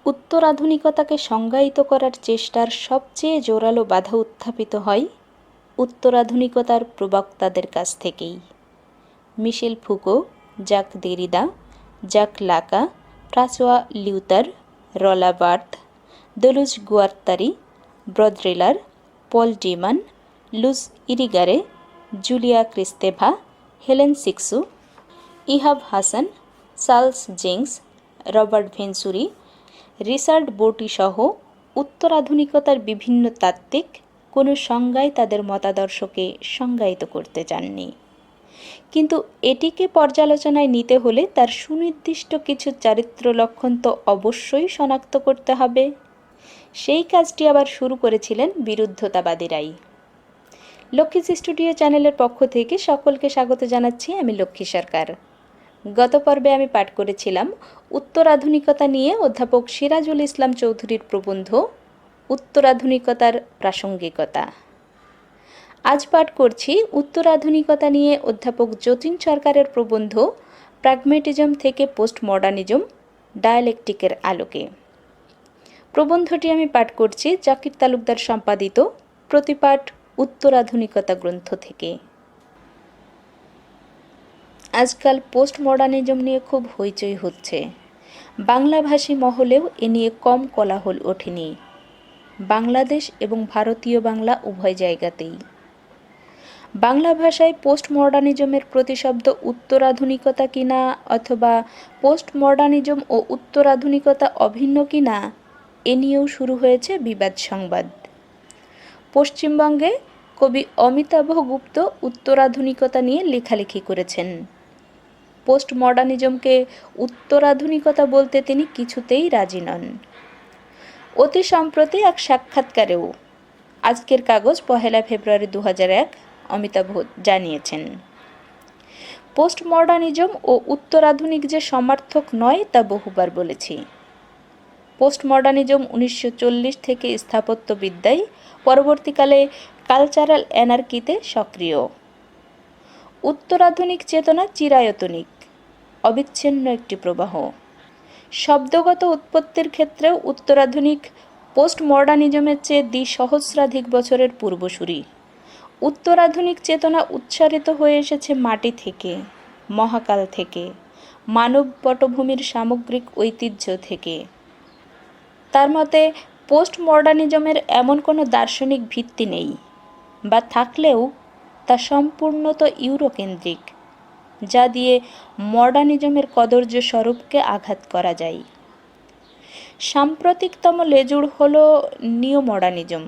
উত্তরাধুনিকতাকে সংজ্ঞায়িত করার চেষ্টার সবচেয়ে জোরালো বাধা উত্থাপিত হয় উত্তরাধুনিকতার প্রবক্তাদের কাছ থেকেই। Michel Foucault, Jacques Derrida, Jacques Lacan, François Lyotard, রলা Barthes, Deleuze Guattari, Baudrillard, Paul de Man, Luce Irigaray, Julia Kristeva, Helene Cixous, Ihab Hassan, Charles Jencks, Robert Venturi, Richard Rorty সহ উত্তরাধুনিকতার বিভিন্ন তাত্ত্বিক কোনো সংজ্ঞায় তাদের মতাদর্শকে সংজ্ঞায়িত করতে চাননি। কিন্তু এটিকে পর্যালোচনায় নিতে হলে তার সুনির্দিষ্ট কিছু চারিত্র লক্ষণ তো অবশ্যই শনাক্ত করতে হবে। সেই কাজটি আবার শুরু করেছিলেন বিরুদ্ধতাবাদীরাই। লক্ষ্মীজ স্টুডিও চ্যানেলের পক্ষ থেকে সকলকে স্বাগত জানাচ্ছি, আমি লক্ষ্মী সরকার। গত পর্বে আমি পাঠ করেছিলাম উত্তরাধুনিকতা নিয়ে অধ্যাপক সিরাজুল ইসলাম চৌধুরীর প্রবন্ধ উত্তরাধুনিকতার প্রাসঙ্গিকতা। আজ পাঠ করছি উত্তরাধুনিকতা নিয়ে অধ্যাপক যতীন সরকারের প্রবন্ধ প্র্যাগম্যাটিজম থেকে পোস্ট মডার্নিজম, ডায়ালেকটিকের আলোকে। প্রবন্ধটি আমি পাঠ করছি জাকির তালুকদার সম্পাদিত প্রতিপাঠ উত্তরাধুনিকতা গ্রন্থ থেকে। আজকাল পোস্ট মডার্নিজম নিয়ে খুব হইচই হচ্ছে। বাংলাভাষী মহলেও এ নিয়ে কম কোলাহল ওঠেনি, বাংলাদেশ এবং ভারতীয় বাংলা উভয় জায়গাতেই। বাংলা ভাষায় পোস্ট মডার্নিজমের প্রতিশব্দ উত্তরাধুনিকতা কিনা অথবা পোস্ট মডার্নিজম ও উত্তরাধুনিকতা অভিন্ন কিনা এ নিয়েও শুরু হয়েছে বিবাদ সংবাদ। পশ্চিমবঙ্গে কবি অমিতাভ গুপ্ত উত্তরাধুনিকতা নিয়ে লেখালেখি করেছেন। পোস্ট মডার্নিজমকে উত্তরাধুনিকতা বলতে তিনি কিছুতেই রাজি নন। অতি সম্প্রতি এক সাক্ষাৎকারেও আজকের কাগজ 1 ফেব্রুয়ারি 2001 অমিতাভ জানিয়েছেন, পোস্ট মডার্নিজম ও উত্তরাধুনিক যে সমার্থক নয় তা বহুবার বলেছি। পোস্ট মডার্নিজম 1940 থেকে স্থাপত্যবিদ্যায়, পরবর্তীকালে কালচারাল অ্যানার্কিতে সক্রিয়। উত্তরাধুনিক চেতনা চিরায়তনিক, অবিচ্ছিন্ন একটি প্রবাহ। শব্দগত উৎপত্তির ক্ষেত্রেও উত্তরাধুনিক পোস্ট মডার্নিজমের চেয়ে দ্বিসহস্রাধিক বছরের পূর্বসূরি। উত্তরাধুনিক চেতনা উচ্চারিত হয়ে এসেছে মাটি থেকে, মহাকাল থেকে, মানব পটভূমির সামগ্রিক ঐতিহ্য থেকে। তার মতে পোস্ট মডার্নিজমের এমন কোনো দার্শনিক ভিত্তি নেই, বা থাকলেও তা সম্পূর্ণত ইউরোকেন্দ্রিক, যা দিয়ে মডার্নিজমের কদর্য স্বরূপকে আঘাত করা যায়। সাম্প্রতিকতম লেজুড় হল নিও মডার্নিজম,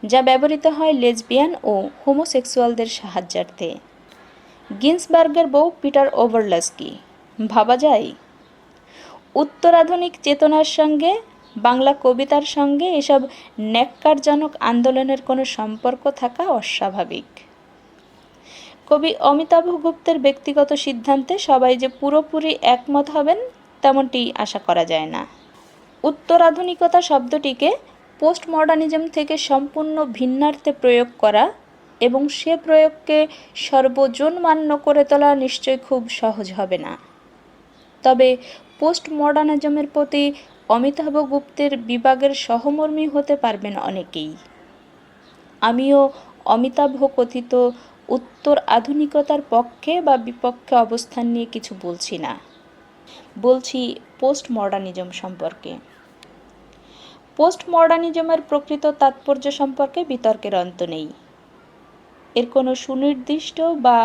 যা ব্যবহৃত হয় লেসবিয়ান ও হোমোসেক্সুয়ালদের সাহায্যার্থে। গিন্সবার্গের বউ পিটার ওভারলাস্কি, ভাবা যায়? উত্তরাধুনিক চেতনার সঙ্গে, বাংলা কবিতার সঙ্গে এসব ন্যাক্কারজনক আন্দোলনের কোনো সম্পর্ক থাকা অস্বাভাবিক। কবি অমিতাভ গুপ্তের ব্যক্তিগত সিদ্ধান্তে সবাই যে পুরোপুরি একমত হবেন তেমনটি আশা করা যায় না। উত্তরাধুনিকতা শব্দটিকে পোস্ট মডার্নিজম থেকে সম্পূর্ণ ভিন্নার্থে প্রয়োগ করা এবং সে প্রয়োগকে সর্বজনমান্য করে তোলা নিশ্চয় খুব সহজ হবে না। তবে পোস্ট মডার্নিজমের প্রতি অমিতাভ গুপ্তের বিভাগের সহমর্মী হতে পারবেন অনেকেই। আমিও অমিতাভ কথিত উত্তর আধুনিকতার পক্ষে বা বিপক্ষে অবস্থান নিয়ে কিছু বলছি না, বলছি পোস্ট মডার্নিজম সম্পর্কে। পোস্ট মডার্নিজমের প্রকৃত তাৎপর্য সম্পর্কে বিতর্কের অন্ত নেই। এর কোনো সুনির্দিষ্ট বা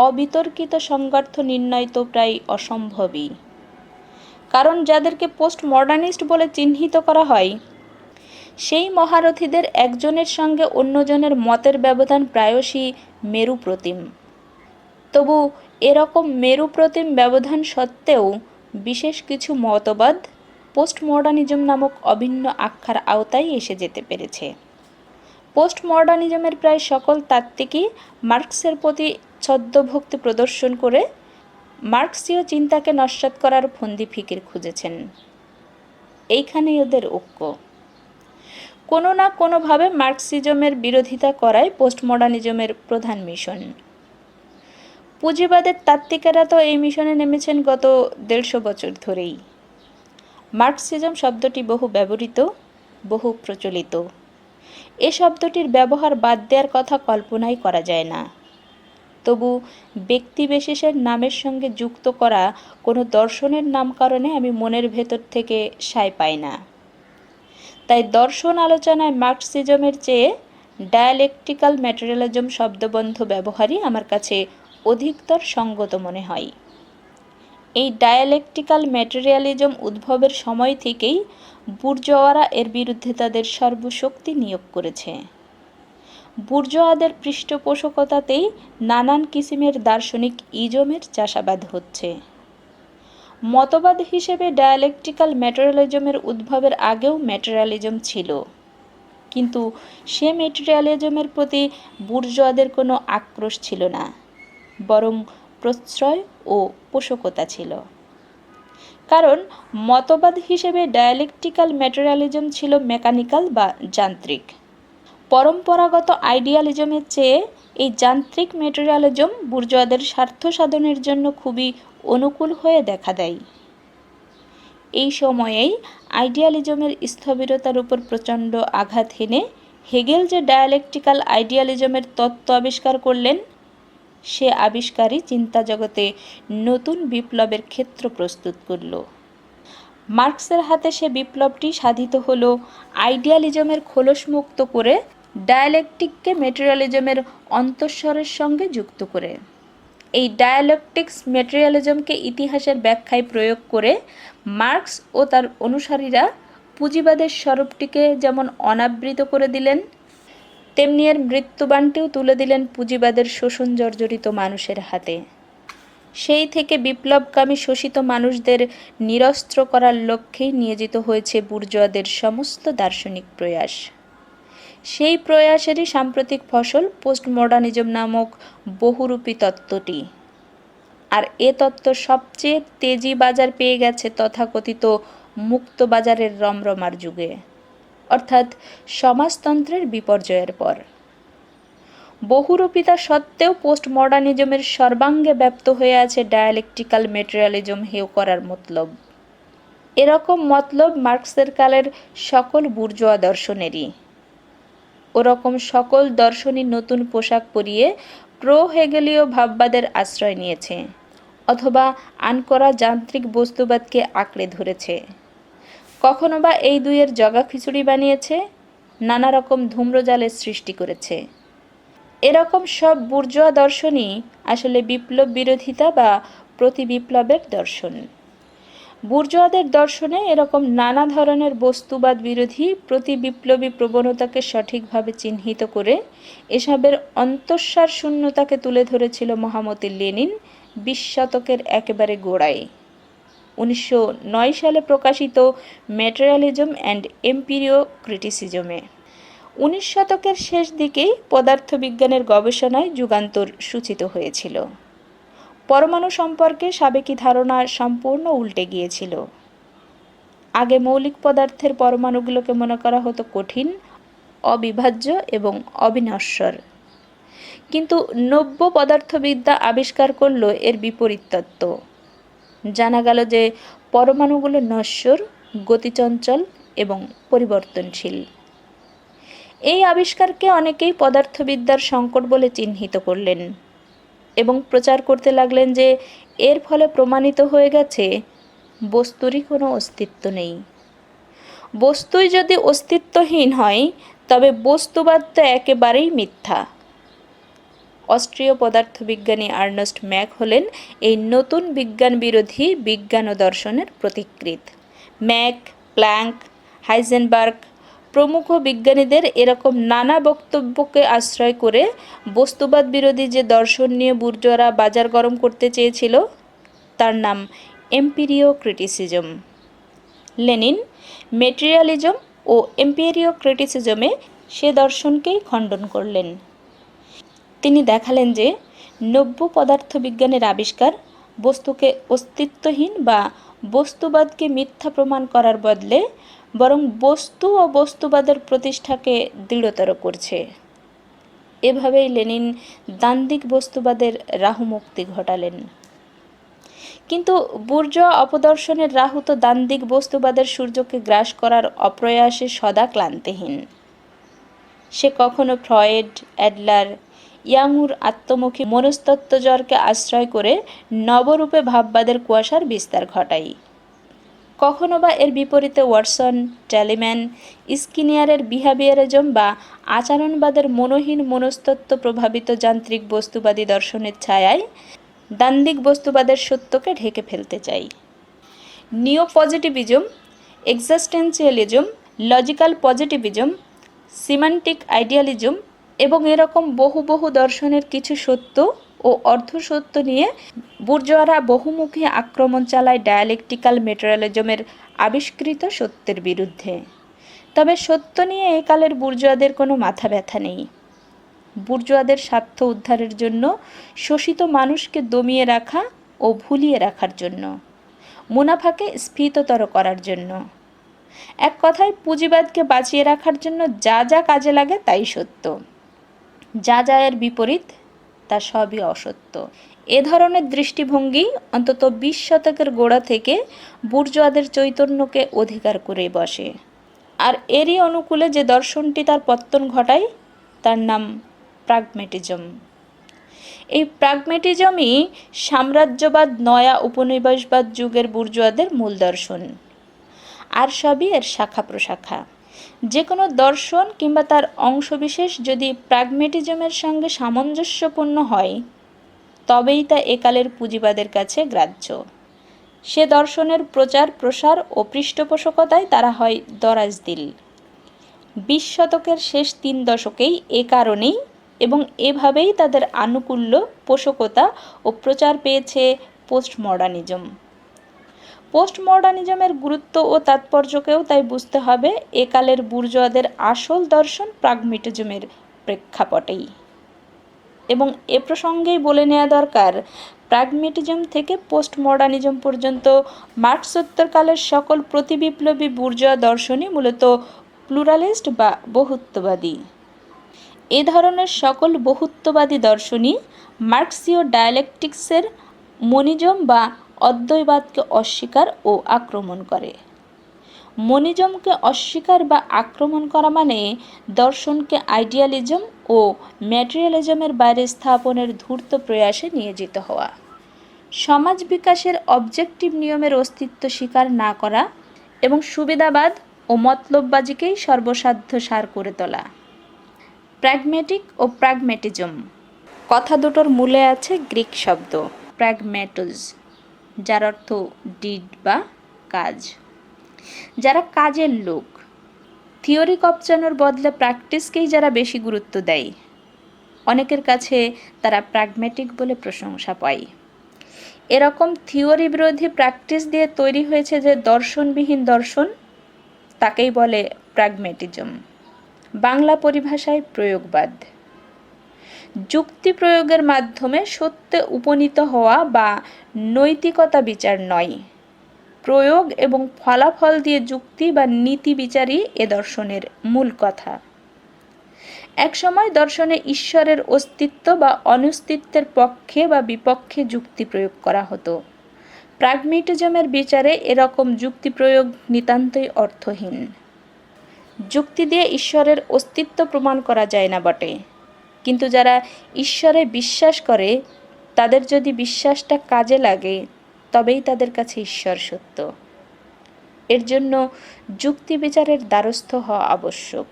অবিতর্কিত সংজ্ঞার্থ নির্ণয় তো প্রায় অসম্ভবই। কারণ যাদেরকে পোস্ট মডার্নিস্ট বলে চিহ্নিত করা হয়, সেই মহারথীদের একজনের সঙ্গে অন্যজনের মতের ব্যবধান প্রায়শই মেরুপ্রতিম। তবু এরকম মেরুপ্রতিম ব্যবধান সত্ত্বেও বিশেষ কিছু মতবাদ পোস্ট মডার্নিজম নামক অভিন্ন আখ্যার আওতায় এসে যেতে পেরেছে। পোস্ট মডার্নিজমের প্রায় সকল তাত্ত্বিকই মার্কসের প্রতি ছদ্মভক্তি প্রদর্শন করে মার্কসীয় চিন্তাকে নস্যাৎ করার ফন্দি ফিকির খুঁজেছেন। এইখানেই ওদের ঐক্য। কোনো না কোনোভাবে মার্কসিজমের বিরোধিতা করাই পোস্ট মডার্নিজমের প্রধান মিশন। পুঁজিবাদের তাত্ত্বিকেরা তো এই মিশনে নেমেছেন গত 150 বছর ধরেই। মার্কসিজম শব্দটি বহু ব্যবহৃত, বহু প্রচলিত। এ শব্দটির ব্যবহার বাদ দেওয়ার কথা কল্পনাই করা যায় না। তবু ব্যক্তিবিশেষের নামের সঙ্গে যুক্ত করা কোনো দর্শনের নামকরণে আমি মনের ভেতর থেকে সায় পাই না। তাই দর্শন আলোচনায় মার্কসিজমের চেয়ে ডায়ালেকটিক্যাল ম্যাটেরিয়ালিজম শব্দবন্ধ ব্যবহারই আমার কাছে অধিকতর সঙ্গত মনে হয়। এই ডায়ালেকটিক্যাল ম্যাটেরিয়ালিজম উদ্ভবের সময় থেকেই বুর্জোয়ারা এর বিরুদ্ধে তাদের সর্বশক্তি নিয়োগ করেছে। বুর্জোয়াদের পৃষ্ঠপোষকতাতেই নানান কিসিমের দার্শনিক ইজমের চাষাবাদ হচ্ছে। মতবাদ হিসেবে ডায়ালেকটিক্যাল ম্যাটেরিয়ালিজমের উদ্ভবের আগেও ম্যাটেরিয়ালিজম ছিল, কিন্তু সে ম্যাটেরিয়ালিজমের প্রতি বুর্জোয়াদের কোনো আক্রোশ ছিল না, বরং প্রশ্রয় ও পোষকতা ছিল। কারণ মতবাদ হিসেবে ডায়ালেকটিক্যাল ম্যাটেরিয়ালিজম ছিল মেকানিক্যাল বা যান্ত্রিক। পরম্পরাগত আইডিয়ালিজমের চেয়ে এই যান্ত্রিক ম্যাটেরিয়ালিজম বুর্জোয়াদের স্বার্থ সাধনের জন্য খুবই অনুকূল হয়ে দেখা দেয়। এই সময়েই আইডিয়ালিজমের স্থবিরতার উপর প্রচণ্ড আঘাত হেনে হেগেল যে ডায়ালেকটিক্যাল আইডিয়ালিজমের তত্ত্ব আবিষ্কার করলেন, সে আবিষ্কারই চিন্তা জগতে নতুন বিপ্লবের ক্ষেত্র প্রস্তুত করল। মার্কসের হাতে সে বিপ্লবটি সাধিত হল আইডিয়ালিজমের খোলসমুক্ত করে ডায়ালেকটিককে ম্যাটেরিয়ালিজমের অন্তঃস্বরের সঙ্গে যুক্ত করে। এই ডায়ালেকটিক্স ম্যাটেরিয়ালিজমকে ইতিহাসের ব্যাখ্যায় প্রয়োগ করে মার্কস ও তার অনুসারীরা পুঁজিবাদের স্বরূপটিকে যেমন অনাবৃত করে দিলেন, তেমনি এর মৃত্যুবাণটিও তুলে দিলেন পুঁজিবাদের শোষণ জর্জরিত মানুষের হাতে। সেই থেকে বিপ্লবকামী শোষিত মানুষদের নিরস্ত্র করার লক্ষ্যেই নিয়োজিত হয়েছে বুর্জোয়াদের সমস্ত দার্শনিক প্রয়াস। সেই প্রয়াসেরই সাম্প্রতিক ফসল পোস্টমডার্নিজম নামক বহুরূপী তত্ত্বটি। আর এ তত্ত্ব সবচেয়ে তেজি বাজার পেয়ে গেছে তথাকথিত মুক্ত বাজারের রমরমার যুগে, অর্থাৎ সমাজতন্ত্রের বিপর্যয়ের পর। বহুরূপিতা সত্ত্বেও পোস্টমডার্নিজমের সর্বাঙ্গে ব্যাপ্ত হয়ে আছে ডায়ালেকটিক্যাল ম্যাটেরিয়ালিজম হেয় করার মতলব। এরকম মতলব মার্কসের কালের সকল বুর্জোয়া দর্শনেরই। ওরকম সকল দর্শনই নতুন পোশাক পরিয়ে প্রো হেগেলীয় ভাববাদের আশ্রয় নিয়েছে, অথবা আনকরা যান্ত্রিক বস্তুবাদকে আঁকড়ে ধরেছে। কখনো বা এই দুইয়ের জগা খিচুড়ি বানিয়েছে, নানা রকম ধূম্রজালের সৃষ্টি করেছে। এরকম সব বুর্জোয়া দর্শনই আসলে বিপ্লব বিরোধিতা বা প্রতিবিপ্লবের দর্শন। বুর্জোয়াদের দর্শনে এরকম নানা ধরনের বস্তুবাদ বিরোধী প্রতিবিপ্লবী প্রবণতাকে সঠিকভাবে চিহ্নিত করে এসবের অন্তঃসার শূন্যতাকে তুলে ধরেছিল মহামতি লেনিন 20 শতকের একেবারে গোড়ায় 1909 সালে প্রকাশিত ম্যাটেরিয়ালিজম অ্যান্ড এম্পিরিও ক্রিটিসিজমে। 19 শতকের শেষ দিকেই পদার্থবিজ্ঞানের গবেষণায় যুগান্তর সূচিত হয়েছিল। পরমাণু সম্পর্কে সাবেকি ধারণা সম্পূর্ণ উল্টে গিয়েছিল। আগে মৌলিক পদার্থের পরমাণুগুলোকে মনে করা হতো কঠিন, অবিভাজ্য এবং অবিনশ্বর, কিন্তু নব্য পদার্থবিদ্যা আবিষ্কার করল এর বিপরীত তত্ত্ব। জানা গেল যে পরমাণুগুলো নশ্বর, গতিচঞ্চল এবং পরিবর্তনশীল। এই আবিষ্কারকে অনেকেই পদার্থবিদ্যার সংকট বলে চিহ্নিত করলেন এবং প্রচার করতে লাগলেন যে এর ফলে প্রমাণিত হয়ে গেছে বস্তুরই কোনো অস্তিত্ব নেই। বস্তুই যদি অস্তিত্বহীন হয় তবে বস্তুবাদ তো একেবারেই মিথ্যা। অস্ট্রীয় পদার্থবিজ্ঞানী আর্নেস্ট ম্যাক হলেন এই নতুন বিজ্ঞান বিরোধী বিজ্ঞান ও দর্শনের প্রতিকৃত। ম্যাক, প্ল্যাঙ্ক, হাইজেনবার্গ প্রমুখ বিজ্ঞানীদের এরকম নানা বক্তব্যকে আশ্রয় করে বস্তুবাদ বিরোধী যে দর্শন নিয়ে বুর্জোয়ারা বাজার গরম করতে চেয়েছিল তার নাম এম্পিরিও ক্রিটিসিজম। লেনিন ম্যাটেরিয়ালিজম ও এম্পিরিও ক্রিটিসিজমে সে দর্শনকেই খণ্ডন করলেন। তিনি দেখালেন যে নব্য পদার্থবিজ্ঞানের আবিষ্কার বস্তুকে অস্তিত্বহীন বা বস্তুবাদকে মিথ্যা প্রমাণ করার বদলে বরং বস্তু ও বস্তুবাদের প্রতিষ্ঠাকে দৃঢ়তর করছে। এভাবেই লেনিন দ্বান্দ্বিক বস্তুবাদের রাহুমুক্তি ঘটালেন। কিন্তু বুর্জোয়া অপদর্শনের রাহুত দ্বান্দ্বিক বস্তুবাদের সূর্যকে গ্রাস করার অপ্রয়াসে সদা ক্লান্তিহীন। সে কখনো ফ্রয়েড, অ্যাডলার, ইয়াংউর আত্মমুখী মনস্তত্ত্বজরকে আশ্রয় করে নবরূপে ভাববাদের কুয়াশার বিস্তার ঘটায়, কখনো বা এর বিপরীতে ওয়াটসন, ট্যালিম্যান, স্কিনিয়ারের বিহেভিয়ারিজম বা আচরণবাদের মনোহীন মনস্তত্ত্ব প্রভাবিত যান্ত্রিক বস্তুবাদী দর্শনের ছায়ায় দ্বান্দ্বিক বস্তুবাদের সত্যকে ঢেকে ফেলতে চাই। নিও positivism, existentialism, logical positivism, semantic idealism এবং এরকম বহু বহু দর্শনের কিছু সত্য ও অর্ধসত্য নিয়ে বুর্জোয়ারা বহুমুখী আক্রমণ চালায় ডায়ালেকটিক্যাল মেটেরিয়ালিজমের আবিষ্কৃত সত্যের বিরুদ্ধে। তবে সত্য নিয়ে একালের বুর্জোয়াদের কোনো মাথা ব্যথা নেই। বুর্জোয়াদের স্বার্থ উদ্ধারের জন্য শোষিত মানুষকে দমিয়ে রাখা ও ভুলিয়ে রাখার জন্য, মুনাফাকে স্ফীততর করার জন্য, এক কথায় পুঁজিবাদকে বাঁচিয়ে রাখার জন্য যা যা কাজে লাগে তাই সত্য, যা যা এর বিপরীত তা সবই অসত্য। এ ধরনের দৃষ্টিভঙ্গি অন্তত 20 শতকের গোড়া থেকে বুর্জোয়াদের চৈতন্যকে অধিকার করে বসে। আর এরই অনুকূলে যে দর্শনটি তার পত্তন ঘটায় তার নাম প্রাগম্যাটিজম। এই প্রাগম্যাটিজমই সাম্রাজ্যবাদ, নয়া উপনিবেশবাদ যুগের বুর্জোয়াদের মূল দর্শন, আর সবই এর শাখা প্রশাখা। যে কোনো দর্শন কিংবা তার অংশবিশেষ যদি প্রাগম্যাটিজমের সঙ্গে সামঞ্জস্যপূর্ণ হয় তবেই তা একালের পুঁজিবাদের কাছে গ্রাহ্য। সে দর্শনের প্রচার প্রসার ও পৃষ্ঠপোষকতায় তারা হয় দরাজদিল। 20 শতকের শেষ 3 দশকেই এ কারণেই এবং এভাবেই তাদের আনুকূল্য, পোষকতা ও প্রচার পেয়েছে পোস্টমডার্নিজম। পোস্টমডার্নিজমের গুরুত্ব ও তাৎপর্যকেও তাই বুঝতে হবে একালের বুর্জোয়াদের আসল দর্শন প্রাগম্যাটিজমের প্রেক্ষাপটেই। এবং এ প্রসঙ্গেই বলে নেওয়া দরকার, প্রাগম্যাটিজম থেকে পোস্টমডার্নিজম পর্যন্ত মার্কসোত্তরকালের সকল প্রতিবিপ্লবী বুর্জোয়া দর্শনই মূলত প্লুরালিস্ট বা বহুত্ববাদী। এ ধরনের সকল বহুত্ববাদী দর্শনই মার্ক্সীয় ডায়ালেকটিক্সের মনিজম বা অদ্বৈতবাদকে অস্বীকার ও আক্রমণ করে। মনিজমকে অস্বীকার বা আক্রমণ করা মানে দর্শনকে আইডিয়ালিজম ও ম্যাটেরিয়ালিজমের বাইরে স্থাপনের ধূর্ত প্রয়াসে নিয়োজিত হওয়া। সমাজ বিকাশের অবজেক্টিভ নিয়মের অস্তিত্ব স্বীকার না করা এবং সুবিধাবাদ ও মতলববাজিকেই সর্বসাধ্য সার করে তোলা। প্র্যাগম্যাটিক ও প্রাগম্যাটিজম কথা দুটোর মূলে আছে গ্রিক শব্দ প্র্যাগম্যাটোস, যার অর্থ ডিড বা কাজ। যারা কাজের লোক, থিওরি কপচানোর বদলে প্র্যাকটিসকেই যারা বেশি গুরুত্ব দেয়, অনেকের কাছে তারা প্র্যাগম্যাটিক বলে প্রশংসা পায়। এরকম থিওরি বিরোধী প্র্যাকটিস দিয়ে তৈরি হয়েছে যে দর্শনবিহীন দর্শন, তাকেই বলে প্র্যাগম্যাটিজম। বাংলা পরিভাষায় প্রয়োগবাদ। যুক্তি প্রয়োগের মাধ্যমে সত্যে উপনীত হওয়া বা নৈতিকতা বিচার নয়, প্রয়োগ এবং ফলাফল দিয়ে যুক্তি বা নীতি বিচারই এ দর্শনের মূল কথা। একসময় দর্শনে ঈশ্বরের অস্তিত্ব বা অনস্তিত্বের পক্ষে বা বিপক্ষে যুক্তি প্রয়োগ করা হতো। প্র্যাগম্যাটিজমের বিচারে এরকম যুক্তি প্রয়োগ নিতান্তই অর্থহীন। যুক্তি দিয়ে ঈশ্বরের অস্তিত্ব প্রমাণ করা যায় না বটে, কিন্তু যারা ঈশ্বরে বিশ্বাস করে তাদের যদি বিশ্বাসটা কাজে লাগে তবেই তাদের কাছে ঈশ্বর সত্য। এর জন্য যুক্তি বিচারের দ্বারস্থ হওয়া আবশ্যক।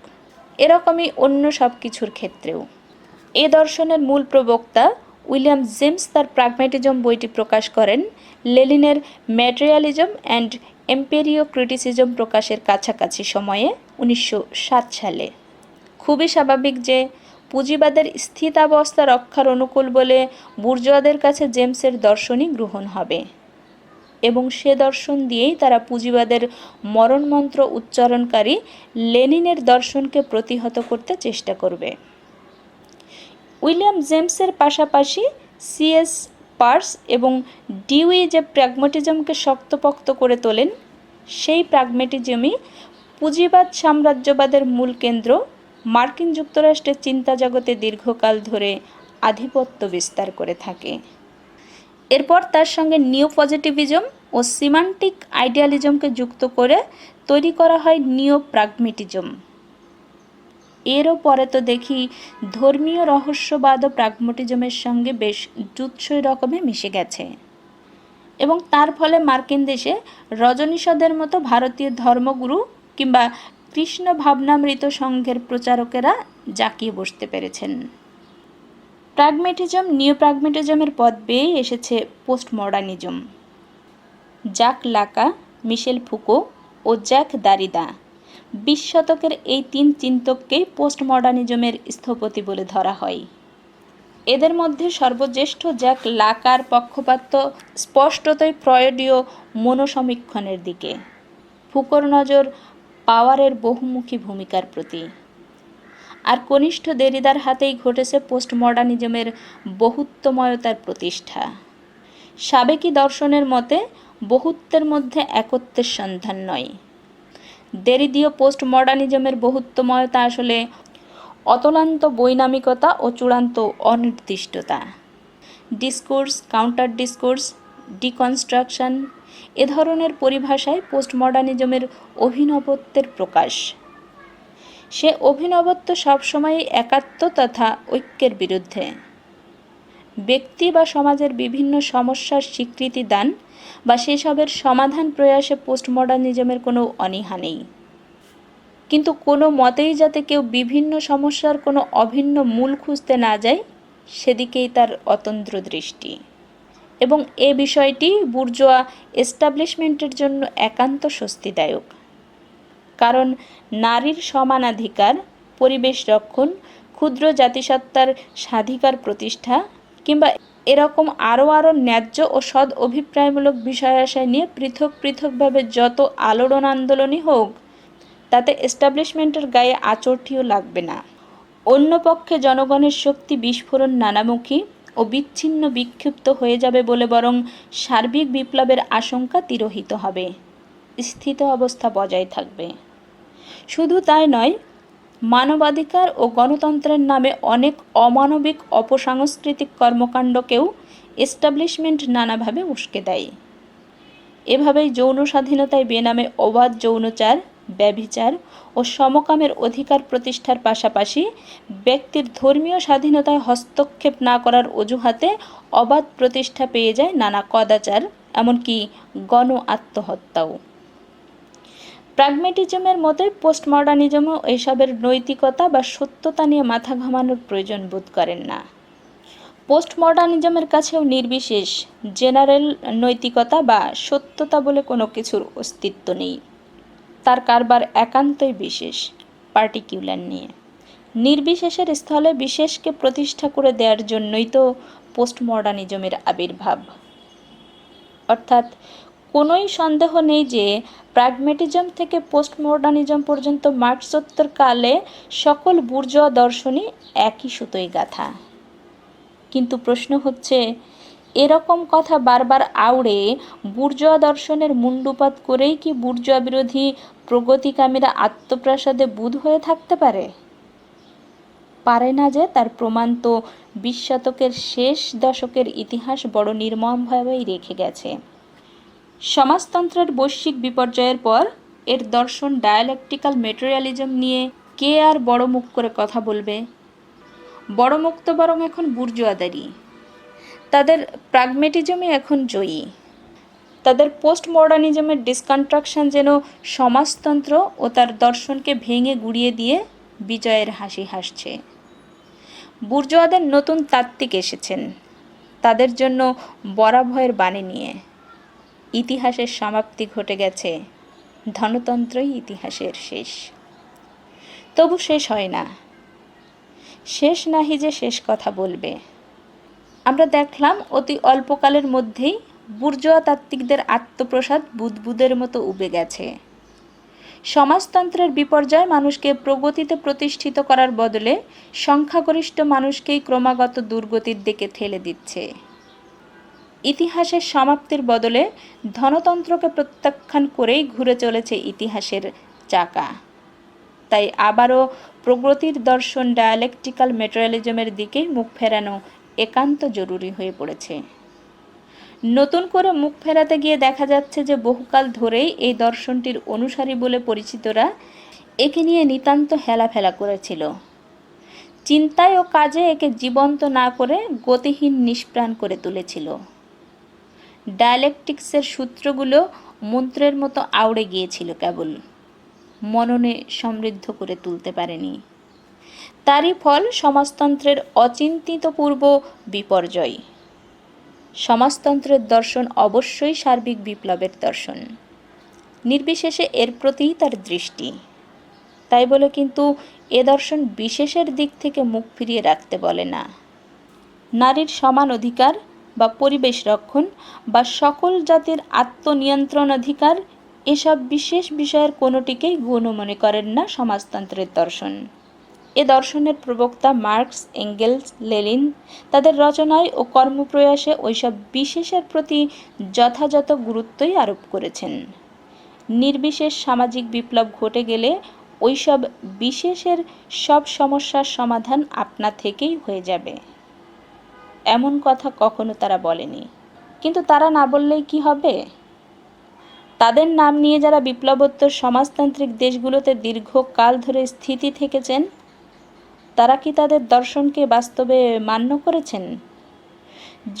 এরকমই অন্য সব কিছুর ক্ষেত্রেও। এ দর্শনের মূল প্রবক্তা উইলিয়াম জেমস তার প্র্যাগম্যাটিজম বইটি প্রকাশ করেন লেনিনের ম্যাটেরিয়ালিজম অ্যান্ড এম্পেরিও ক্রিটিসিজম প্রকাশের কাছাকাছি সময়ে 1907 সালে। খুবই স্বাভাবিক যে পুঁজিবাদের স্থিতাবস্থা রক্ষার অনুকূল বলে বুর্জোয়াদের কাছে জেমসের দর্শনই গ্রহণ হবে এবং সে দর্শন দিয়েই তারা পুঁজিবাদের মরণমন্ত্র উচ্চারণকারী লেনিনের দর্শনকে প্রতিহত করতে চেষ্টা করবে। উইলিয়াম জেমসের পাশাপাশি সিএস পার্স এবং ডিউই যে প্র্যাগম্যাটিজমকে শক্তপোক্ত করে তোলেন, সেই প্র্যাগম্যাটিজমই পুঁজিবাদ সাম্রাজ্যবাদের মূল কেন্দ্র মার্কিন যুক্তরাষ্ট্রের চিন্তা জগতে দীর্ঘকাল ধরে আধিপত্য বিস্তার করে থাকে। এরপর তার সঙ্গে নিও পজিটিভিজম ও সিমান্টিক আইডিয়ালিজমকে যুক্ত করে তৈরি করা হয় নিও প্রাগমেটিজম। এরও পরে তো দেখি ধর্মীয় রহস্যবাদ ও প্রাগমেটিজমের সঙ্গে বেশ জুৎসই রকমে মিশে গেছে, এবং তার ফলে মার্কিন দেশে রজনীশদের মতো ভারতীয় ধর্মগুরু কিংবা কৃষ্ণ ভাবনামৃত সংঘের প্রচারকেরা জাঁকিয়ে বসতে পেরেছেন। প্রাগমেটিজম নিও প্রাগমেটিজমের পথ বেয়ে এসেছে পোস্ট মডার্নিজম। জাক লাকা, মিশেল ফুকো ও জ্যাক দারিদা 20 শতকের এই 3 চিন্তককেই পোস্ট মডার্নিজমের স্থপতি বলে ধরা হয়। এদের মধ্যে সর্বজ্যেষ্ঠ জ্যাক লাকার পক্ষপাত স্পষ্টতই ফ্রয়েডীয় মনোসমীক্ষণের দিকে, ফুকোর নজর পাওয়ারের বহুমুখী ভূমিকার প্রতি, আর কনিষ্ঠ দেরিদার হাতেই ঘটেছে পোস্ট মডার্নিজমের বহুত্বময়তার প্রতিষ্ঠা। সাবেকি দর্শনের মতে বহুত্বের মধ্যে একত্বের সন্ধান নয়। দেরিদীয় পোস্ট মডার্নিজমের বহুত্বময়তা আসলে অতলান্ত বৈনামিকতা ও চূড়ান্ত অনির্দিষ্টতা। ডিসকোর্স, কাউন্টার ডিসকোর্স, ডিকনস্ট্রাকশন এ ধরনের পরিভাষায় পোস্ট মডার্নিজমের অভিনবত্বের প্রকাশ। সে অভিনবত্ব সবসময়ই একাত্ম তথা ঐক্যের বিরুদ্ধে। ব্যক্তি বা সমাজের বিভিন্ন সমস্যার স্বীকৃতি দান বা সেসবের সমাধান প্রয়াসে পোস্ট মডার্নিজমের কোনো অনীহা নেই, কিন্তু কোনো মতেই যাতে কেউ বিভিন্ন সমস্যার কোনো অভিন্ন মূল খুঁজতে না যায় সেদিকেই তার অতন্দ্র দৃষ্টি। এবং এ বিষয়টি বুর্জোয়া এস্টাবলিশমেন্টের জন্য একান্ত স্বস্তিদায়ক, কারণ নারীর সমানাধিকার, পরিবেশ রক্ষণ, ক্ষুদ্র জাতিসত্তার স্বাধিকার প্রতিষ্ঠা কিংবা এরকম আরও ন্যায্য ও সৎ অভিপ্রায়মূলক বিষয়াশয় নিয়ে পৃথক পৃথকভাবে যত আলোড়ন আন্দোলনই হোক, তাতে এস্টাবলিশমেন্টের গায়ে আঁচড়টিও লাগবে না। অন্য পক্ষে জনগণের শক্তি বিস্ফোরণ নানামুখী ও বিচ্ছিন্ন বিক্ষিপ্ত হয়ে যাবে বলে বরং সার্বিক বিপ্লবের আশঙ্কা তিরোহিত হবে, স্থিত অবস্থা বজায় থাকবে। শুধু তাই নয়, মানবাধিকার ও গণতন্ত্রের নামে অনেক অমানবিক অপসাংস্কৃতিক কর্মকাণ্ডকেও এস্টাবলিশমেন্ট নানাভাবে উস্কে দেয়। এভাবেই যৌন স্বাধীনতায় বেনামে অবাধ যৌনচার, ব্যভিচার ও সমকামের অধিকার প্রতিষ্ঠার পাশাপাশি ব্যক্তির ধর্মীয় স্বাধীনতায় হস্তক্ষেপ না করার অজুহাতে অবাধ প্রতিষ্ঠা পেয়ে যায় নানা কদাচার, এমনকি গণ আত্মহত্যাও। প্রাগমেটিজমের মতোই পোস্ট মডার্নিজমও এসবের নৈতিকতা বা সত্যতা নিয়ে মাথা ঘামানোর প্রয়োজন বোধ করেন না। পোস্ট মডার্নিজমের কাছেও নির্বিশেষ জেনারেল নৈতিকতা বা সত্যতা বলে কোনো কিছুর অস্তিত্ব নেই। তার কারবার একান্তই বিশেষ, পার্টিকুলার নিয়ে। নির্বিশেষের স্থলে বিশেষকে প্রতিষ্ঠা করে দেওয়ার জন্যই তো পোস্ট মডার্নিজমের আবির্ভাব। অর্থাৎ কোনোই সন্দেহ নেই যে প্রাগমেটিজম থেকে পোস্ট মডার্নিজম পর্যন্ত মার্কসোত্তর কালে সকল বুর্জোয়া দর্শনই একই সুতোয় গাঁথা। কিন্তু প্রশ্ন হচ্ছে, এরকম কথা বারবার আউড়ে বুর্জোয়া দর্শনের মুণ্ডুপাত করেই কি বুর্জোয়া বিরোধী প্রগতিকামীরা আত্মপ্রাসাদে বুঁদ হয়ে থাকতে পারে? পারে না যে তার প্রমাণ তো 20 শতকের শেষ দশকের ইতিহাস বড় নির্মমভাবেই রেখে গেছে। সমাজতন্ত্রের বৈশ্বিক বিপর্যয়ের পর এর দর্শন ডায়ালেকটিক্যাল মেটেরিয়ালিজম নিয়ে কে আর বড় মুখ করে কথা বলবে? বড় মুখ তো বরং এখন বুর্জোয়াদেরই। তাদের প্রাগমেটিজমই এখন জয়ী। তাদের পোস্ট মডার্নিজমের ডিসকনস্ট্রাকশন যেন সমাজতন্ত্র ও তার দর্শনকে ভেঙে গুঁড়িয়ে দিয়ে বিজয়ের হাসি হাসছে। বুর্জোয়াদের নতুন তাত্ত্বিক এসেছেন, তাদের জন্য বরাভয়ের বাণী নিয়ে। ইতিহাসের সমাপ্তি ঘটে গেছে, ধনতন্ত্রই ইতিহাসের শেষ। তবু শেষ হয় না। শেষ নাহি যে শেষ কথা বলবে। আমরা দেখলাম অতি অল্পকালের মধ্যেই বুর্জোয়া তাত্ত্বিকদের আত্মপ্রসাদ বুদবুদের মতো উবে গেছে। সমাজতন্ত্রের বিপর্যয় মানুষকে প্রগতিতে প্রতিষ্ঠিত করার বদলে সংখ্যাগরিষ্ঠ মানুষকেই ক্রমাগত দুর্গতির দিকে ঠেলে দিচ্ছে। ইতিহাসের সমাপ্তির বদলে ধনতন্ত্রকে প্রত্যাখ্যান করেই ঘুরে চলেছে ইতিহাসের চাকা। তাই আবারও প্রগতির দর্শন ডায়ালেকটিক্যাল মেটেরিয়ালিজমের দিকেই মুখ ফেরানো একান্ত জরুরি হয়ে পড়েছে। নতুন করে মুখ ফেরাতে গিয়ে দেখা যাচ্ছে যে বহুকাল ধরেই এই দর্শনটির অনুসারী বলে পরিচিতরা একে নিয়ে নিতান্ত হেলাফেলা করেছিল। চিন্তায় ও কাজে একে জীবন্ত না করে গতিহীন নিষ্প্রাণ করে তুলেছিল। ডায়ালেকটিক্সের সূত্রগুলো মন্ত্রের মতো আউড়ে গিয়েছিল, কেবল মননে সমৃদ্ধ করে তুলতে পারেনি। তারই ফল সমাজতন্ত্রের অচিন্তিতপূর্ব বিপর্যয়। সমাজতন্ত্রের দর্শন অবশ্যই সার্বিক বিপ্লবের দর্শন, নির্বিশেষে এর প্রতিই তার দৃষ্টি। তাই বলে কিন্তু এ দর্শন বিশেষের দিক থেকে মুখ ফিরিয়ে রাখতে বলে না। নারীর সমান অধিকার বা পরিবেশ রক্ষণ বা সকল জাতির আত্মনিয়ন্ত্রণ অধিকার, এসব বিশেষ বিষয়ের কোনোটিকেই গৌণ মনে করেন না সমাজতন্ত্রের দর্শন। এ দর্শনের প্রবক্তা মার্কস, এঙ্গেলস, লেনিন তাদের রচনায় ও কর্মপ্রয়াসে ওইসব বিশেষের প্রতি যথাযথ গুরুত্বই আরোপ করেছেন। নির্বিশেষ সামাজিক বিপ্লব ঘটে গেলে ওইসব বিশেষের সব সমস্যার সমাধান আপনা থেকেই হয়ে যাবে, এমন কথা কখনো তারা বলেনি। কিন্তু তারা না বললেই কি হবে? তাদের নাম নিয়ে যারা বিপ্লবোত্তর সমাজতান্ত্রিক দেশগুলোতে দীর্ঘকাল ধরে স্থিতি থেকেছেন, তারা কি তাদের দর্শনকে বাস্তবে মান্য করেছেন?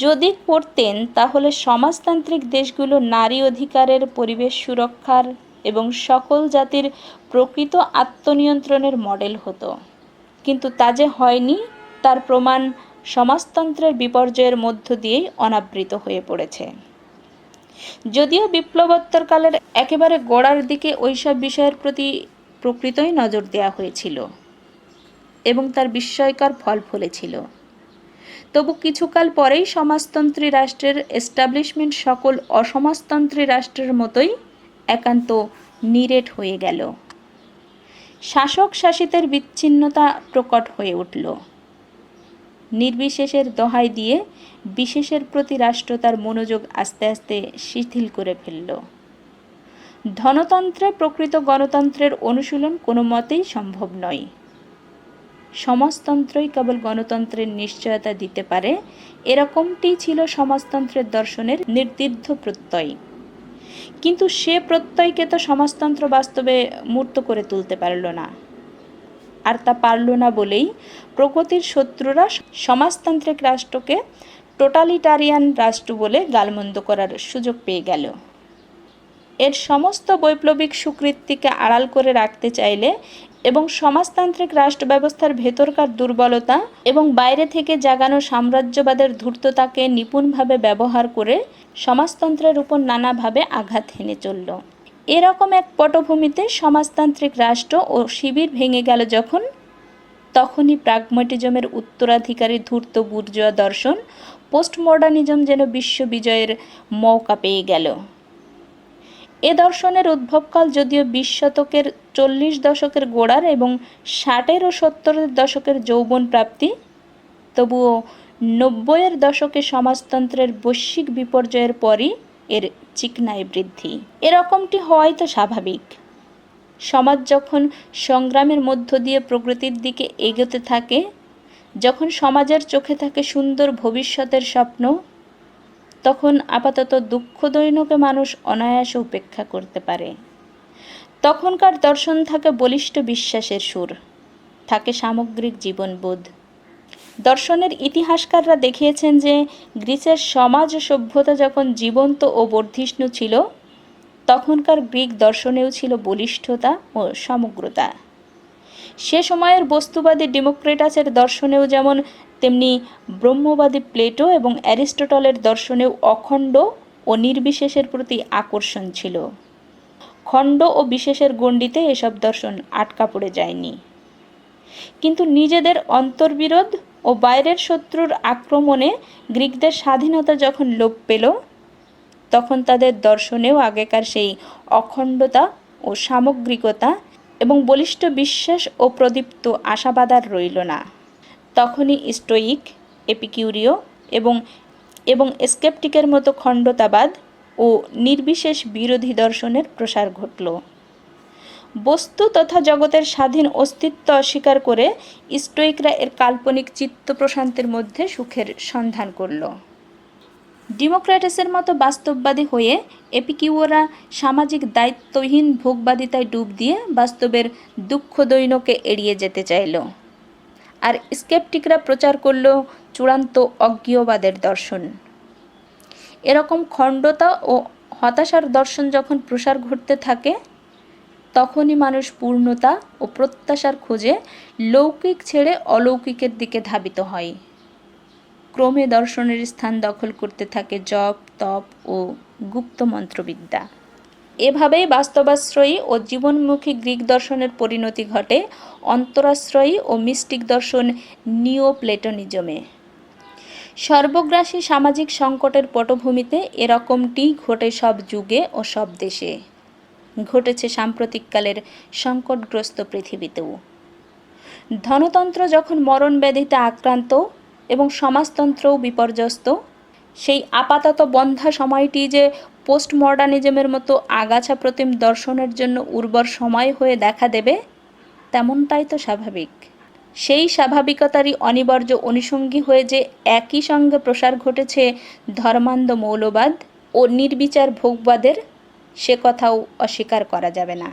যদি করতেন তাহলে সমাজতান্ত্রিক দেশগুলো নারী অধিকারের, পরিবেশ সুরক্ষার এবং সকল জাতির প্রকৃত আত্মনিয়ন্ত্রণের মডেল হতো। কিন্তু তা যে হয়নি তার প্রমাণ সমাজতন্ত্রের বিপর্যয়ের মধ্য দিয়েই অনাবৃত হয়ে পড়েছে। যদিও বিপ্লবোত্তরকালের একেবারে গোড়ার দিকে ওইসব বিষয়ের প্রতি প্রকৃতই নজর দেওয়া হয়েছিল এবং তার বিস্ময়কর ফল ফলেছিল, তবু কিছুকাল পরেই সমাজতন্ত্রী রাষ্ট্রের এস্টাবলিশমেন্ট সকল অসমাজতন্ত্রী রাষ্ট্রের মতোই একান্ত নিরেট হয়ে গেল। শাসক শাসিতের বিচ্ছিন্নতা প্রকট হয়ে উঠল। নির্বিশেষের দোহাই দিয়ে বিশেষের প্রতি রাষ্ট্র তার মনোযোগ আস্তে আস্তে শিথিল করে ফেলল। ধনতন্ত্রে প্রকৃত গণতন্ত্রের অনুশীলন কোনো মতেই সম্ভব নয়। সমাজতন্ত্রই কেবল গণতন্ত্রের নিশ্চয়তা দিতে পারে, এরকমটি ছিল সমাজতন্ত্রের দর্শনের নির্দিদ্ধ প্রত্যয়। কিন্তু সে প্রত্যয়কে তো সমাজতন্ত্র বাস্তবে মূর্ত করে তুলতে পারল না। আর তা পারল না বলেই প্রগতির শত্রুরা সমাজতান্ত্রিক রাষ্ট্রকে টোটালিটারিয়ান রাষ্ট্র বলে গালমন্দ করার সুযোগ পেয়ে গেল। এর সমস্ত বৈপ্লবিক সুকৃতিকে আড়াল করে রাখতে চাইলে এবং সমাজতান্ত্রিক রাষ্ট্র ব্যবস্থার ভেতরকার দুর্বলতা এবং বাইরে থেকে জাগানো সাম্রাজ্যবাদের ধূর্ততাকে নিপুণভাবে ব্যবহার করে সমাজতন্ত্রের উপর নানাভাবে আঘাত হেনে চলল। এরকম এক পটভূমিতে সমাজতান্ত্রিক রাষ্ট্র ও শিবির ভেঙে গেল যখন, তখনই প্রাগম্যাটিজমের উত্তরাধিকারী ধূর্ত বুর্জোয়া দর্শন পোস্টমডার্নিজম যেন বিশ্ববিজয়ের মৌকা পেয়ে গেল। এ দর্শনের উদ্ভবকাল যদিও 20 শতকের 40 দশকের গোড়ার এবং 60 ও 70 দশকের যৌবন প্রাপ্তি, তবুও 90-এর দশকে সমাজতন্ত্রের বৈশ্বিক বিপর্যয়ের পরই এর চিকনায় বৃদ্ধি। এরকমটি হওয়াই তো স্বাভাবিক। সমাজ যখন সংগ্রামের মধ্য দিয়ে প্রগতির দিকে এগোতে থাকে, যখন সমাজের চোখে থাকে সুন্দর ভবিষ্যতের স্বপ্ন, তখন আপাতত দুঃখদৈন্যকে মানুষ অনায়াসে উপেক্ষা করতে পারে। তখনকার দর্শন থাকে বলিষ্ঠ বিশ্বাসের সুর, থাকে সামগ্রিক জীবনবোধ। দর্শনের ইতিহাসকাররা দেখিয়েছেন যে গ্রিসের সমাজ ও সভ্যতা যখন জীবন্ত ও বর্ধিষ্ণু ছিল, তখনকার গ্রিক দর্শনেও ছিল বলিষ্ঠতা ও সমগ্রতা। সে সময়ের বস্তুবাদী ডেমোক্রেটাসের দর্শনেও যেমন, তেমনি ব্রহ্মবাদী প্লেটো এবং অ্যারিস্টটলের দর্শনেও অখণ্ড ও নির্বিশেষের প্রতি আকর্ষণ ছিল। খণ্ড ও বিশেষের গণ্ডিতে এসব দর্শন আটকা পড়ে যায়নি। কিন্তু নিজেদের অন্তর্বিরোধ ও বাইরের শত্রুর আক্রমণে গ্রিকদের স্বাধীনতা যখন লোপ পেল, তখন তাদের দর্শনেও আগেকার সেই অখণ্ডতা ও সামগ্রিকতা এবং বলিষ্ঠ বিশ্বাস ও প্রদীপ্ত আশাবাদ আর রইল না। তখনই স্টোইক, এপিকিউরীয় এবং স্কেপটিকের মতো খণ্ডতাবাদ ও নির্বিশেষ বিরোধী দর্শনের প্রসার ঘটল। বস্তু তথা জগতের স্বাধীন অস্তিত্ব অস্বীকার করে স্টোইকরা এর কাল্পনিক চিত্ত প্রশান্তির মধ্যে সুখের সন্ধান করল। ডেমোক্রেটাসের মতো বাস্তববাদী হয়ে এপিকিউরা সামাজিক দায়িত্বহীন ভোগবাদিতায় ডুব দিয়ে বাস্তবের দুঃখ দৈন্যকে এড়িয়ে যেতে চাইল। আর স্কেপটিকরা প্রচার করল চূড়ান্ত অজ্ঞেয়বাদের দর্শন। এরকম খণ্ডতা ও হতাশার দর্শন যখন প্রসার ঘটতে থাকে, তখনই মানুষ পূর্ণতা ও প্রত্যাশার খোঁজে লৌকিক ছেড়ে অলৌকিকের দিকে ধাবিত হয়। ক্রমে দর্শনের স্থান দখল করতে থাকে জপ, তপ ও গুপ্ত মন্ত্রবিদ্যা। এভাবেই বাস্তবাশ্রয়ী ও জীবনমুখী গ্রিক দর্শনের পরিণতি ঘটে অন্তরাশ্রয়ী ও মিস্টিক দর্শন নিওপ্লেটোনিজমে। সর্বগ্রাসী সামাজিক সংকটের পটভূমিতে এরকমটি ঘটে সব যুগে ও সব দেশে। ঘটেছে সাম্প্রতিককালের সংকটগ্রস্ত পৃথিবীতেও। ধনতন্ত্র যখন মরণব্যাধিতে আক্রান্ত এবং সমাজতন্ত্রও বিপর্যস্ত, সেই আপাতত বন্ধা সময়টি যে পোস্ট মডার্নিজমের মতো আগাছা প্রতিম দর্শনের জন্য উর্বর সময় হয়ে দেখা দেবে, তেমনটাই তো স্বাভাবিক। সেই স্বাভাবিকতারই অনিবার্য অনুষঙ্গী হয়ে যে একই সঙ্গে প্রসার ঘটেছে ধর্মান্ধ মৌলবাদ ও নির্বিচার ভোগবাদের, সে কথাও অস্বীকার করা যাবে না।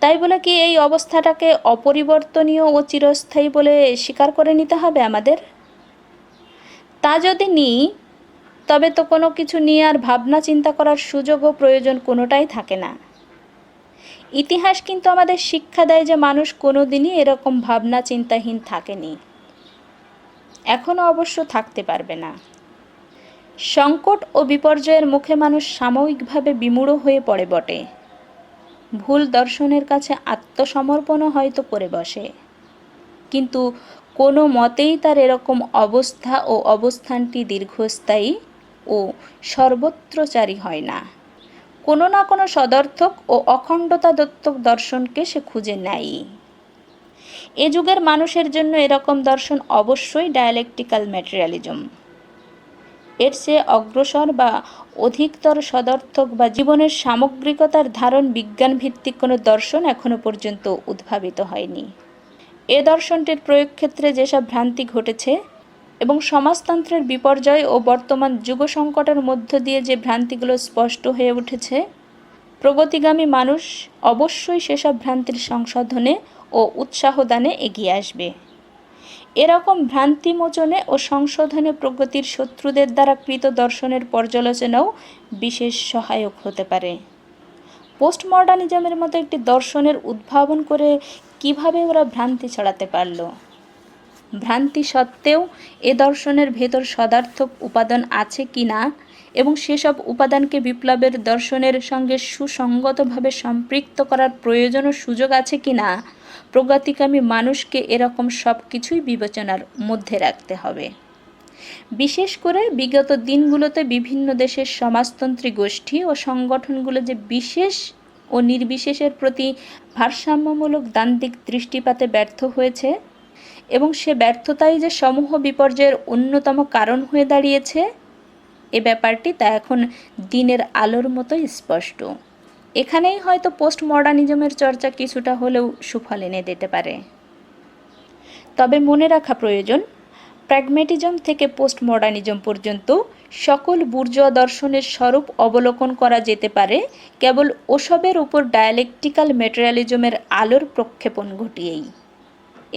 তাই বলে কি এই অবস্থাটাকে অপরিবর্তনীয় ও চিরস্থায়ী বলে স্বীকার করে নিতে হবে আমাদের? তা যদি নিই, তবে তো কোনো কিছু নিয়ে আর ভাবনা চিন্তা করার সুযোগ ও প্রয়োজন কোনোটাই থাকে না। ইতিহাস কিন্তু আমাদের শিক্ষা দেয় যে মানুষ কোনো দিনই এরকম ভাবনা চিন্তাহীন থাকেনি, এখনও অবশ্য থাকতে পারবে না। সংকট ও বিপর্যয়ের মুখে মানুষ সাময়িকভাবে বিমূঢ় হয়ে পড়ে বটে, ভুল দর্শনের কাছে আত্মসমর্পণও হয়তো করে বসে, কিন্তু কোনো মতেই তার এরকম অবস্থা ও অবস্থানটি দীর্ঘস্থায়ী ও সর্বত্রচারী হয় না। কোনো না কোনো সদর্থক ও অখণ্ডতা দত্তক দর্শনকে সে খুঁজে নেয়। এ যুগের মানুষের জন্য এরকম দর্শন অবশ্যই ডায়ালেকটিক্যাল ম্যাটেরিয়ালিজম। এর চেয়ে অগ্রসর বা অধিকতর সদর্থক বা জীবনের সামগ্রিকতার ধারণ বিজ্ঞানভিত্তিক কোনো দর্শন এখনো পর্যন্ত উদ্ভাবিত হয়নি। এ দর্শনটির প্রয়োগ ক্ষেত্রে যেসব ভ্রান্তি ঘটেছে এবং সমাজতন্ত্রের বিপর্যয় ও বর্তমান যুগ সংকটের মধ্য দিয়ে যে ভ্রান্তিগুলো স্পষ্ট হয়ে উঠেছে, প্রগতিগামী মানুষ অবশ্যই সেসব ভ্রান্তির সংশোধনে ও উৎসাহদানে এগিয়ে আসবে। এরকম ভ্রান্তি মোচনে ও সংশোধনে প্রগতির শত্রুদের দ্বারা কৃত দর্শনের পর্যালোচনাও বিশেষ সহায়ক হতে পারে। পোস্ট মডার্নিজমের মতো একটি দর্শনের উদ্ভাবন করে কিভাবে ওরা ভ্রান্তি ছড়াতে পারল? ভ্রান্তি সত্ত্বেও এ দর্শনের ভেতর সদার্থক উপাদান আছে কি না এবং সেসব উপাদানকে বিপ্লবের দর্শনের সঙ্গে সুসঙ্গতভাবে সম্পৃক্ত করার প্রয়োজন ও সুযোগ আছে কি না, প্রগতিকামী মানুষকে এরকম সব কিছুই বিবেচনার মধ্যে রাখতে হবে। বিশেষ করে বিগত দিনগুলোতে বিভিন্ন দেশের সমাজতন্ত্রী গোষ্ঠী ও সংগঠনগুলো যে বিশেষ ও নির্বিশেষের প্রতি ভারসাম্যমূলক দ্বান্দ্বিক দৃষ্টিপাতে ব্যর্থ হয়েছে এবং সে ব্যর্থতাই যে সমূহ বিপর্যয়ের অন্যতম কারণ হয়ে দাঁড়িয়েছে, এ ব্যাপারটি তা এখন দিনের আলোর মতোই স্পষ্ট। এখানেই হয়তো পোস্ট মডার্নিজমের চর্চা কিছুটা হলেও সুফল এনে দিতে পারে। তবে মনে রাখা প্রয়োজন, প্র্যাগম্যাটিজম থেকে পোস্ট মডার্নিজম পর্যন্ত সকল বুর্জোয়া দর্শনের স্বরূপ অবলোকন করা যেতে পারে কেবল ওসবের উপর ডায়ালেকটিক্যাল ম্যাটেরিয়ালিজমের আলোর প্রক্ষেপণ ঘটিয়েই,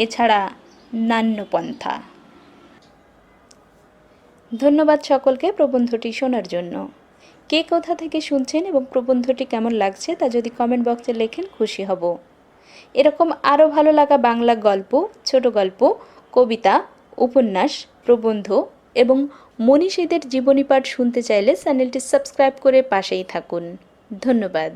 এছাড়া নান্য পন্থা। ধন্যবাদ সকলকে প্রবন্ধটি শোনার জন্য। কে কোথা থেকে শুনছেন এবং প্রবন্ধটি কেমন লাগছে তা যদি কমেন্ট বক্সে লেখেন খুশি হব। এরকম আরও ভালো লাগা বাংলা গল্প, ছোট গল্প, কবিতা, উপন্যাস, প্রবন্ধ এবং মনীষীদের জীবনী পাঠ শুনতে চাইলে চ্যানেলটি সাবস্ক্রাইব করে পাশেই থাকুন। ধন্যবাদ।